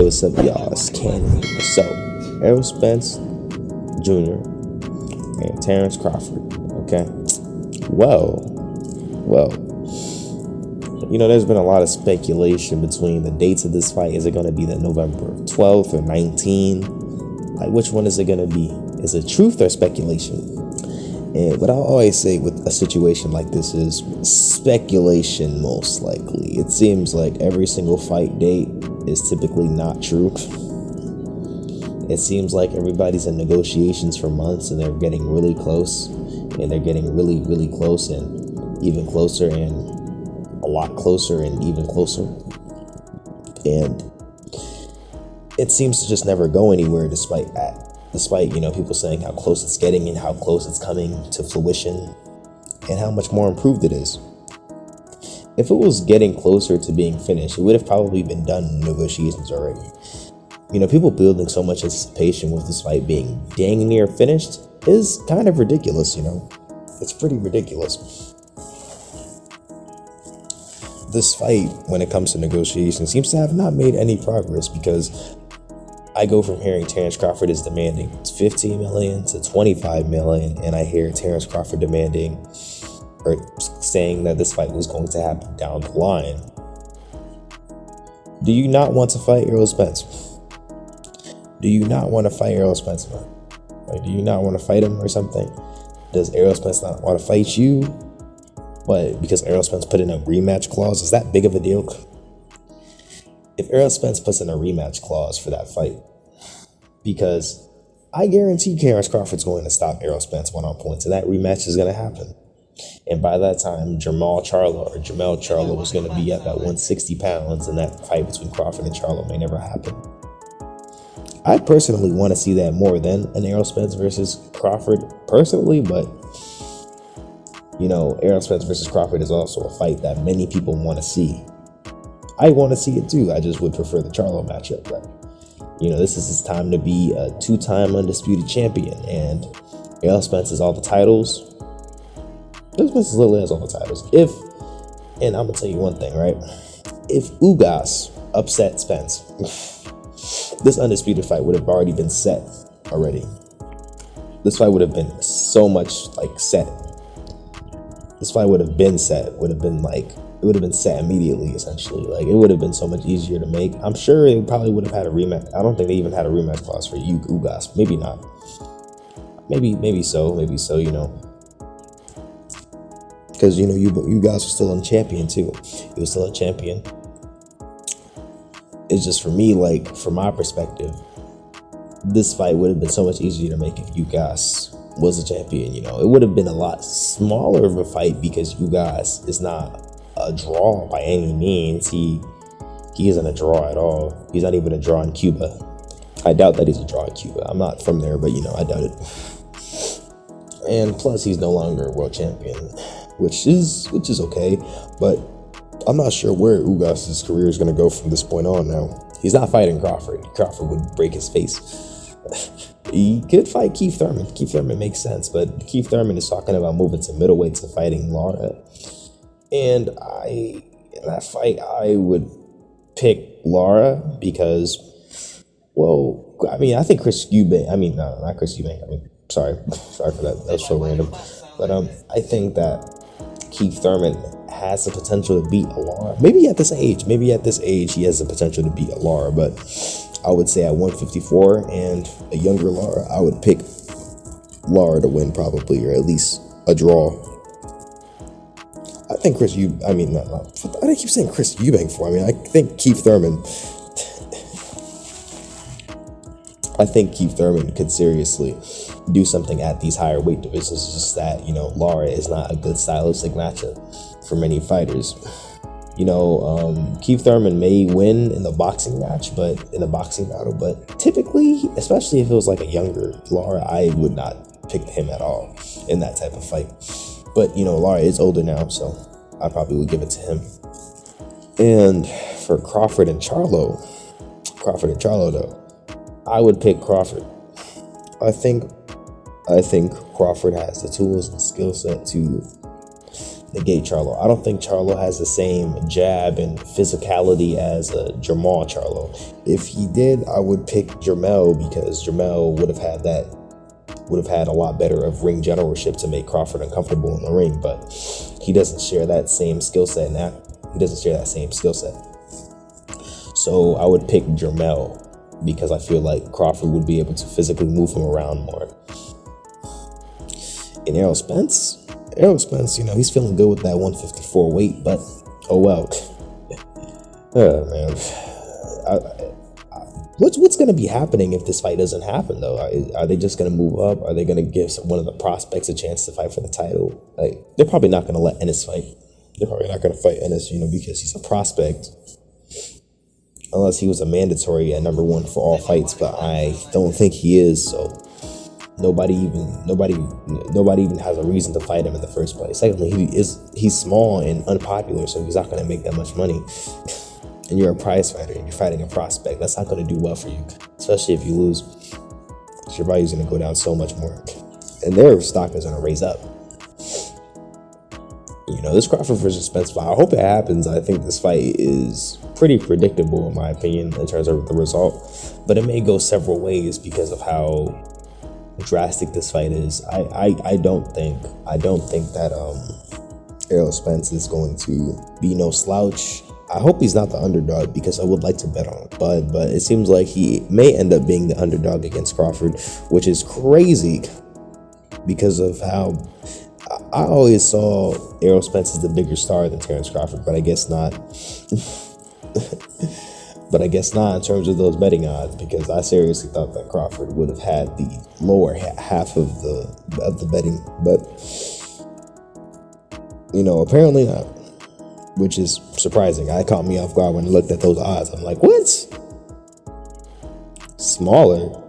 what's up, y'all? It's Cannon. So, Errol Spence Jr. and Terence Crawford. Okay. Well, there's been a lot of speculation between the dates of this fight. Is it going to be the November 12th or 19th? Like, which one is it going to be? Is it truth or speculation? And what I always say with a situation like this is speculation, most likely. It seems like every single fight date is typically not true. It seems like everybody's in negotiations for months and they're getting really close. And they're getting really, really close and even closer and a lot closer and even closer. And it seems to just never go anywhere despite that. Despite, people saying how close it's getting and how close it's coming to fruition and how much more improved it is. If it was getting closer to being finished, it would have probably been done in negotiations already. People building so much anticipation with this fight being dang near finished is kind of ridiculous, It's pretty ridiculous. This fight, when it comes to negotiations, seems to have not made any progress because I go from hearing Terence Crawford is demanding $15 million to $25 million, and I hear Terence Crawford demanding or saying that this fight was going to happen down the line. Do you not want to fight Errol Spence? Do you not want to fight Errol Spence? Like, do you not want to fight him or something? Does Errol Spence not want to fight you? What? Because Errol Spence put in a rematch clause? Is that big of a deal? If Errol Spence puts in a rematch clause for that fight, because I guarantee Terence Crawford's going to stop Errol Spence one on points, and that rematch is going to happen. And by that time, Jamel Charlo is going to be at that 160 pounds, and that fight between Crawford and Charlo may never happen. I personally want to see that more than an Errol Spence versus Crawford personally, but Errol Spence versus Crawford is also a fight that many people want to see. I want to see it too. I just would prefer the Charlo matchup. But, this is his time to be a two-time undisputed champion. And Errol Spence has all the titles. Errol Spence literally has all the titles. And I'm going to tell you one thing, right? If Ugas upset Spence, this undisputed fight would have already been set already. This fight would have been so much set. This fight would have been set. It would have been set immediately, essentially. It would have been so much easier to make. I'm sure it probably would have had a rematch. I don't think they even had a rematch clause for Ugas. Maybe not. Maybe so, because, you guys are still a champion, too. He was still a champion. It's just for me, from my perspective, this fight would have been so much easier to make if Ugas was a champion, It would have been a lot smaller of a fight because Ugas is not a draw by any means. He isn't a draw at all. He's not even a draw in Cuba. I doubt that he's a draw in Cuba. I'm not from there, but I doubt it. And plus, he's no longer a world champion, which is okay. But I'm not sure where Ugas's career is going to go from this point on now. He's not fighting Crawford. Crawford would break his face. He could fight Keith Thurman. Keith Thurman makes sense, but Keith Thurman is talking about moving to middleweight to fighting Lara. And in that fight, I would pick Lara because, I think Chris Eubank. Not Chris Eubank. Sorry for that. That's so random. But I think that Keith Thurman has the potential to beat Lara. Maybe at this age he has the potential to beat Lara. But I would say at 154 and a younger Lara, I would pick Lara to win probably, or at least a draw. I think I keep saying Chris Eubank for. I think Keith Thurman. I think Keith Thurman could seriously do something at these higher weight divisions. It's just that, Lara is not a good stylistic matchup for many fighters. Keith Thurman may win in the boxing battle, but typically, especially if it was a younger Lara, I would not pick him at all in that type of fight. But, Lara is older now, so I probably would give it to him. And for Crawford and Charlo, though, I would pick Crawford. I think Crawford has the tools and skill set to negate Charlo. I don't think Charlo has the same jab and physicality as Jamal Charlo. If he did, I would pick Jermell, because Jermell would have had a lot better of ring generalship to make Crawford uncomfortable in the ring, but he doesn't share that same skill set now. So I would pick Jermell, because I feel like Crawford would be able to physically move him around more. And Errol Spence, he's feeling good with that 154 weight, but oh well. Oh man. What's going to be happening if this fight doesn't happen, though? Are they just going to move up? Are they going to give one of the prospects a chance to fight for the title? Like, they're probably not going to let Ennis fight. They're probably not going to fight Ennis, because he's a prospect. Unless he was a mandatory at number 1 for all fights, but I don't think he is. So nobody even has a reason to fight him in the first place. Secondly, he's small and unpopular, so he's not going to make that much money. And you're a prize fighter and you're fighting a prospect. That's not going to do well for you, especially if you lose. Your value's going to go down so much more, and their stock is going to raise up. This Crawford versus Spence fight, I hope it happens. I think this fight is pretty predictable, in my opinion, in terms of the result, but it may go several ways because of how drastic this fight is. I don't think that Errol Spence is going to be no slouch. I hope he's not the underdog, because I would like to bet on it, but it seems like he may end up being the underdog against Crawford, which is crazy because of how I always saw Errol Spence as the bigger star than Terence Crawford, but I guess not. But I guess not in terms of those betting odds, because I seriously thought that Crawford would have had the lower half of the betting, but apparently not, which is surprising. I caught me off guard when I looked at those odds. I'm like, what? Smaller?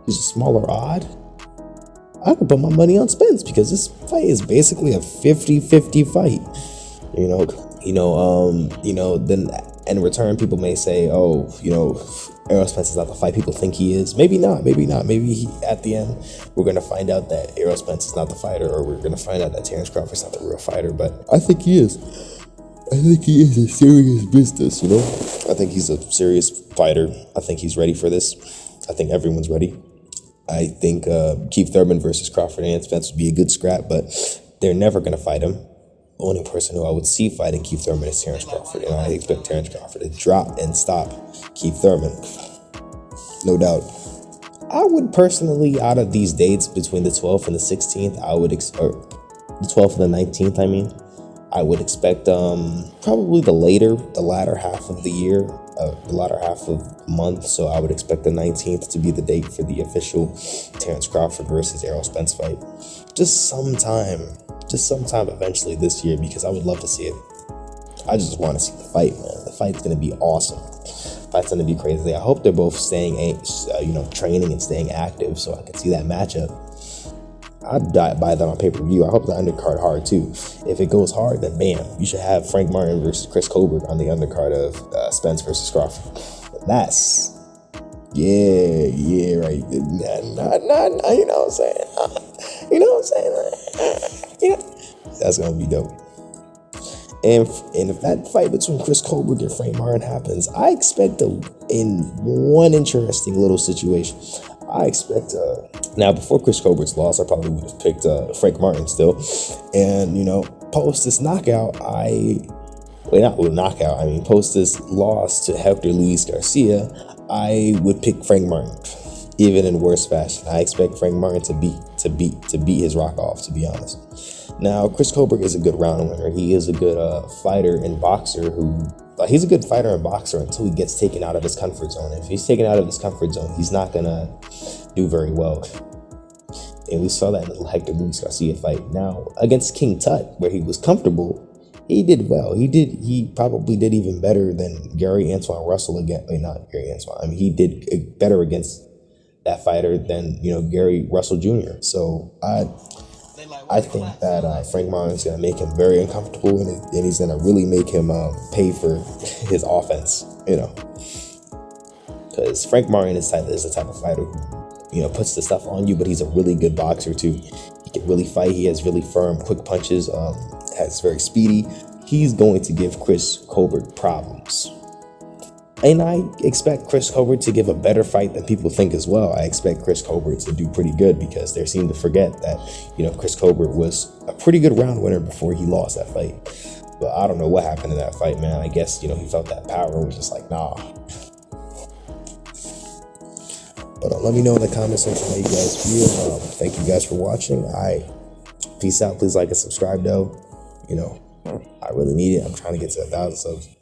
He's a smaller odd? I could put my money on Spence, because this fight is basically a 50-50 fight. Then in return, people may say, oh, Errol Spence is not the fight people think he is. Maybe not. Maybe at the end, we're going to find out that Errol Spence is not the fighter, or we're going to find out that Terence Crawford is not the real fighter. But I think he is. I think he is a serious business, I think he's a serious fighter. I think he's ready for this. I think everyone's ready. I think Keith Thurman versus Crawford and Spence would be a good scrap, but they're never going to fight him. The only person who I would see fighting Keith Thurman is Terence Crawford, and I expect Terence Crawford to drop and stop Keith Thurman. No doubt. I would personally, out of these dates between the 12th and the 16th, or the 12th and the 19th, I would expect probably the latter half of the year, the latter half of the month. So I would expect the 19th to be the date for the official Terence Crawford versus Errol Spence fight. Just sometime eventually this year, because I would love to see it. I just want to see the fight, man. The fight's going to be awesome. The fight's going to be crazy. I hope they're both staying, training and staying active, so I can see that matchup. I'd buy that on pay-per-view. I hope the undercard hard too. If it goes hard, then bam, you should have Frank Martin versus Chris Colbert on the undercard of Spence versus Crawford. That's right. Nah, you know what I'm saying? That's gonna be dope. And if that fight between Chris Colbert and Frank Martin happens, I expect in one interesting little situation. I expect now, before Chris Colbert's loss, I probably would have picked Frank Martin still, and post this knockout, post this loss to Hector Luis Garcia, I would pick Frank Martin, even in worse fashion. I expect Frank Martin to beat his rock off, to be honest. Now, Chris Colbert is a good round winner. He is a good fighter and boxer he's a good fighter and boxer until he gets taken out of his comfort zone. If he's taken out of his comfort zone, he's not gonna do very well. And we saw that in the Hector Luis Garcia fight. Now, against King Tut, where he was comfortable, he did well. He probably did even better than Gary Antoine Russell again. Not Gary Antoine. He did better against that fighter than Gary Russell Jr. So I think that Frank Martin's going to make him very uncomfortable, and he's going to really make him pay for his offense, because Frank Martin is the type of fighter who, puts the stuff on you, but he's a really good boxer too. He can really fight. He has really firm, quick punches. that's very speedy. He's going to give Chris Colbert problems. And I expect Chris Colbert to give a better fight than people think as well. I expect Chris Colbert to do pretty good because they seem to forget that, Chris Colbert was a pretty good round winner before he lost that fight. But I don't know what happened in that fight, man. I guess, he felt that power and was just like, nah. But let me know in the comment section how you guys feel. Thank you guys for watching. Peace out. Please like and subscribe, though. I really need it. I'm trying to get to 1,000 subs.